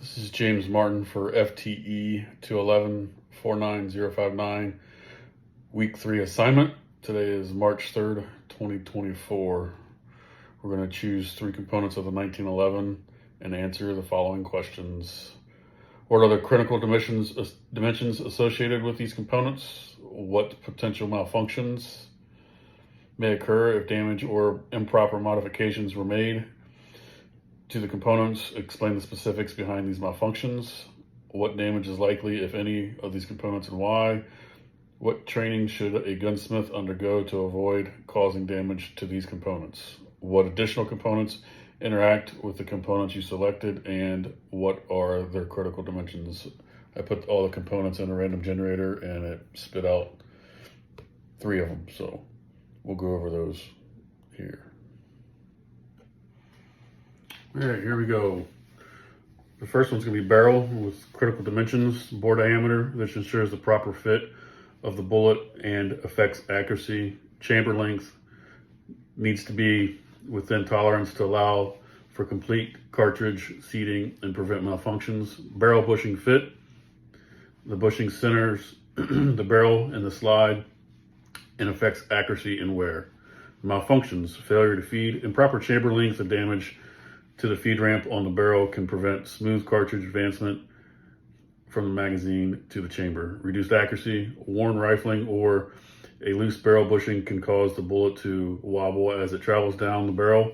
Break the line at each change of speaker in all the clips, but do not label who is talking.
This is James Martin for FTE 211-49059, week 3 assignment. Today is March 3rd, 2024. We're going to choose 3 components of the 1911 and answer the following questions. What are the critical dimensions associated with these components? What potential malfunctions may occur if damage or improper modifications were made to the components? Explain the specifics behind these malfunctions. What damage is likely, if any, of these components and why? What training should a gunsmith undergo to avoid causing damage to these components? What additional components interact with the components you selected, and what are their critical dimensions? I put all the components in a random generator and it spit out 3 of them, so we'll go over those here. All right, here we go. The first one's gonna be barrel with critical dimensions, bore diameter, which ensures the proper fit of the bullet and affects accuracy. Chamber length needs to be within tolerance to allow for complete cartridge seating and prevent malfunctions. Barrel bushing fit. The bushing centers the barrel in the slide and affects accuracy and wear. Malfunctions, failure to feed. Improper chamber length and damage to the feed ramp on the barrel can prevent smooth cartridge advancement from the magazine to the chamber. Reduced accuracy, worn rifling or a loose barrel bushing can cause the bullet to wobble as it travels down the barrel,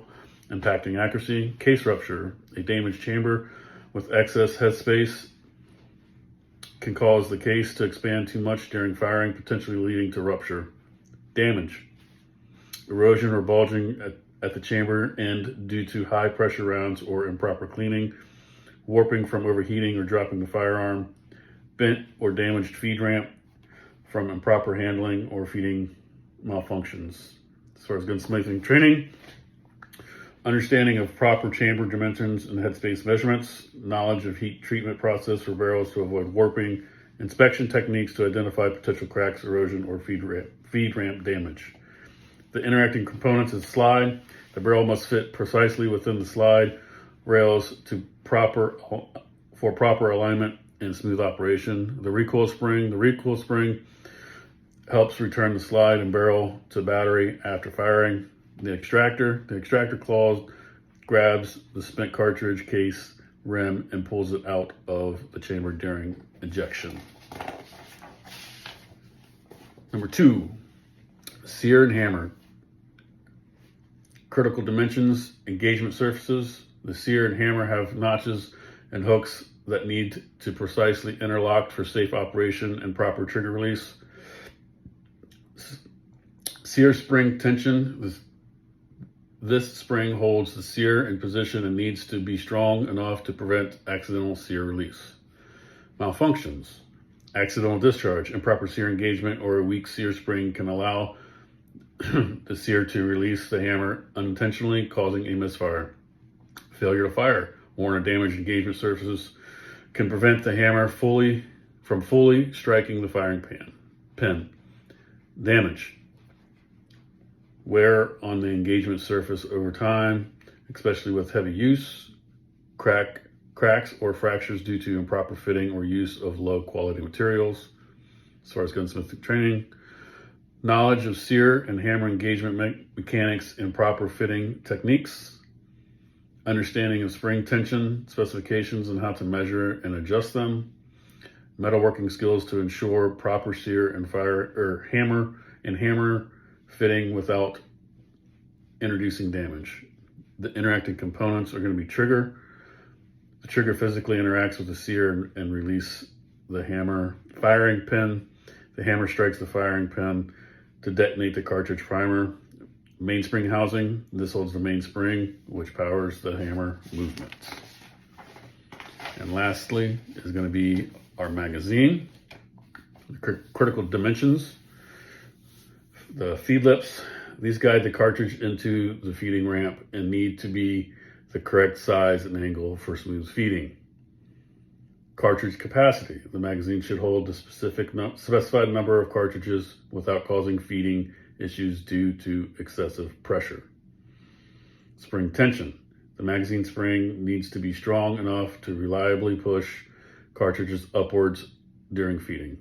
impacting accuracy. Case rupture, a damaged chamber with excess headspace can cause the case to expand too much during firing, potentially leading to rupture. Damage, erosion or bulging at the chamber end due to high pressure rounds or improper cleaning. Warping from overheating or dropping the firearm. Bent or damaged feed ramp from improper handling or feeding malfunctions. As far as gunsmithing training, understanding of proper chamber dimensions and headspace measurements, knowledge of heat treatment process for barrels to avoid warping, inspection techniques to identify potential cracks, erosion, or feed ramp damage. The interacting components is slide. The barrel must fit precisely within the slide rails for proper alignment and smooth operation. The recoil spring helps return the slide and barrel to battery after firing. The extractor claws grabs the spent cartridge case rim and pulls it out of the chamber during ejection. Number 2, sear and hammer. Critical dimensions, engagement surfaces. The sear and hammer have notches and hooks that need to precisely interlock for safe operation and proper trigger release. Sear spring tension. This spring holds the sear in position and needs to be strong enough to prevent accidental sear release. Malfunctions. Accidental discharge, improper sear engagement, or a weak sear spring can allow the sear to release the hammer unintentionally, causing a misfire. Failure to fire. Worn or damaged engagement surfaces can prevent the hammer from fully striking the firing pin. Damage. Wear on the engagement surface over time, especially with heavy use. Cracks or fractures due to improper fitting or use of low quality materials. As far as gunsmithing training, knowledge of sear and hammer engagement mechanics and proper fitting techniques. Understanding of spring tension specifications and how to measure and adjust them. Metalworking skills to ensure proper sear and hammer fitting without introducing damage. The interacting components are going to be trigger. The trigger physically interacts with the sear and release the hammer. Firing pin. The hammer strikes the firing pin to detonate the cartridge primer. Mainspring housing. This holds the mainspring, which powers the hammer movements. And lastly is going to be our magazine. Critical dimensions. The feed lips. These guide the cartridge into the feeding ramp and need to be the correct size and angle for smooth feeding. Cartridge capacity. The magazine should hold the specified number of cartridges without causing feeding issues due to excessive pressure. Spring tension. The magazine spring needs to be strong enough to reliably push cartridges upwards during feeding.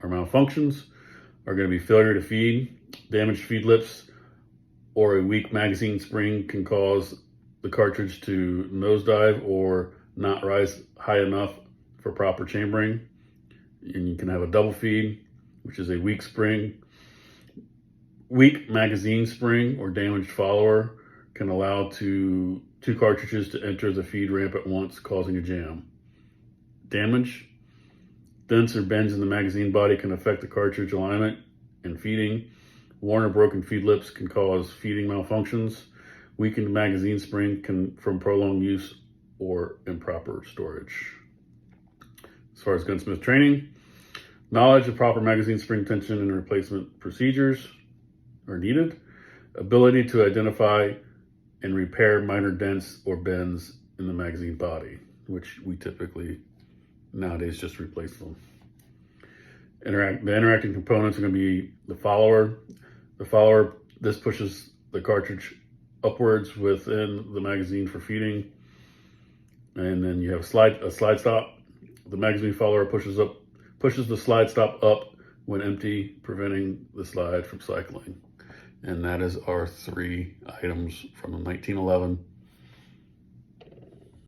Our malfunctions are going to be failure to feed, damaged feed lips, or a weak magazine spring can cause the cartridge to nosedive or not rise high enough for proper chambering. And you can have a double feed, which is a weak spring. Weak magazine spring or damaged follower can allow two cartridges to enter the feed ramp at once, causing a jam. Damage. Dents or bends in the magazine body can affect the cartridge alignment and feeding. Worn or broken feed lips can cause feeding malfunctions. Weakened magazine spring can from prolonged use or improper storage. As far as gunsmith training, knowledge of proper magazine spring tension and replacement procedures are needed. Ability to identify and repair minor dents or bends in the magazine body, which we typically nowadays just replace them. The interacting components are going to be the follower. The follower, this pushes the cartridge upwards within the magazine for feeding. And then you have a slide stop. The magazine follower pushes the slide stop up when empty, preventing the slide from cycling. And that is our 3 items from the 1911